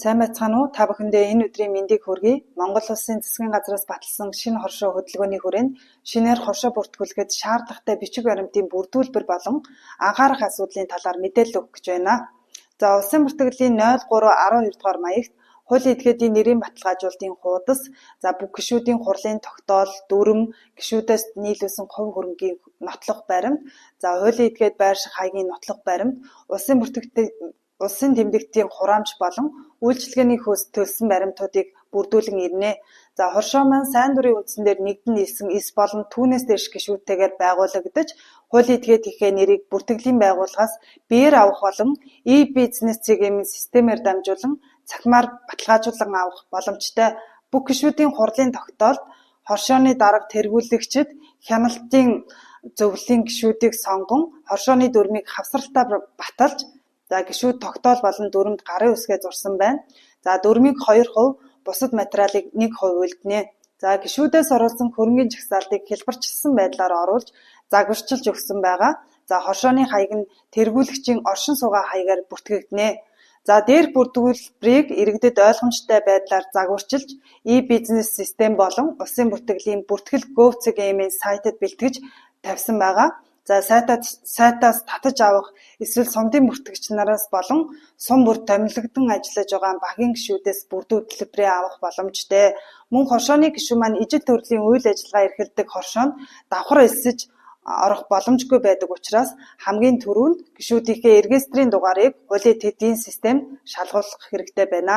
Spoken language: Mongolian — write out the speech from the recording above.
Сайн байцгаана уу? Та бүхэндээ энэ өдрийн мэндийг хүргэе. Монгол Улсын засгийн газраас баталсан шинэ хоршоо хөдөлгөөний хүрээнд шинээр хоршоо бүртгүүлэхэд шаардлагатай бичиг баримтын бүрдүүлбэр болон анхаарах асуудлын талаар мэдээлэл өгөх гэж байна. За, улсын бүртгэлийн 0312 дугаар маягт хуулийн этгээдийн нэрийн баталгаажуулалтын хуудас, за бүх гишүүдийн хурлын тогтоол, дүрм, гишүүдээс нийлүүлсэн хувь хөрөнгийн нотлох баримт, за хуулийн этгээд байрших хаягийн нотлох баримт, улсын тэмдэгтийн хураамж болон үйлчилгээний хөөс төлсөн баримтуудыг бүрдүүлэн ирнэ. За, хоршоо маань сайн дурын үндсэн дээр нэгдэн нийлсэн эс болон түүнээс дээш гишүүдтэйгээр байгуулагдаж, хуулийн этгээд ихээ нэрийг бүртгэлийн байгууллагаас биеэр авах болон e-бизнес CGM-ийн системээр дамжуулан цахимаар баталгаажуулан авах боломжтой. Бүх гишүүдийн хурлын тогтоолд хоршооны дарга тэргүүлэгчид хяналтын зөвлөлийн гишүүдийг сонгон хоршооны дүрмийг хавсралтаа баталж, за гишүүд тогтоол болон дүрмд гарын үсгээ зурсан байна. За, дүрмийг 2%, бусад материалыг 1% үлдэнэ. За, гишүүдээс оруулсан хөрөнгийн жагсаалтыг хэлбэрчилсэн байдлаар оруулж, загварчилж өгсөн байгаа. За, хоршооны хаяг нь тэргүүлэгчийн оршин суугаа хаягаар бүртгэгдэнэ. За, дээрх бүрдүүлбэрийг иргэдэд ойлгомжтой байдлаар загварчилж, e-бизнес систем болон улсын бүртгэлийн бүртгэл gov.cgm-ийн сайтад бэлтгэж тавьсан байгаа. За, сайтаас татаж авах эсвэл сумдын бүртгэгч нараас болон сум бүр томилогдсон ажиллаж байгаа багийн гишүүдээс бүрдүүлбэрээ авах боломжтой. Мөн хоршооны гишүүн маань ижил төрлийн үйл ажиллагаа эрхэлдэг хоршоонд давхар элсэж орох боломжгүй байдаг учраас хамгийн түрүүнд гишүүдийнхээ регистрийн дугаарыг хуулийн этгээдийн системд шалгуулах хэрэгтэй байна.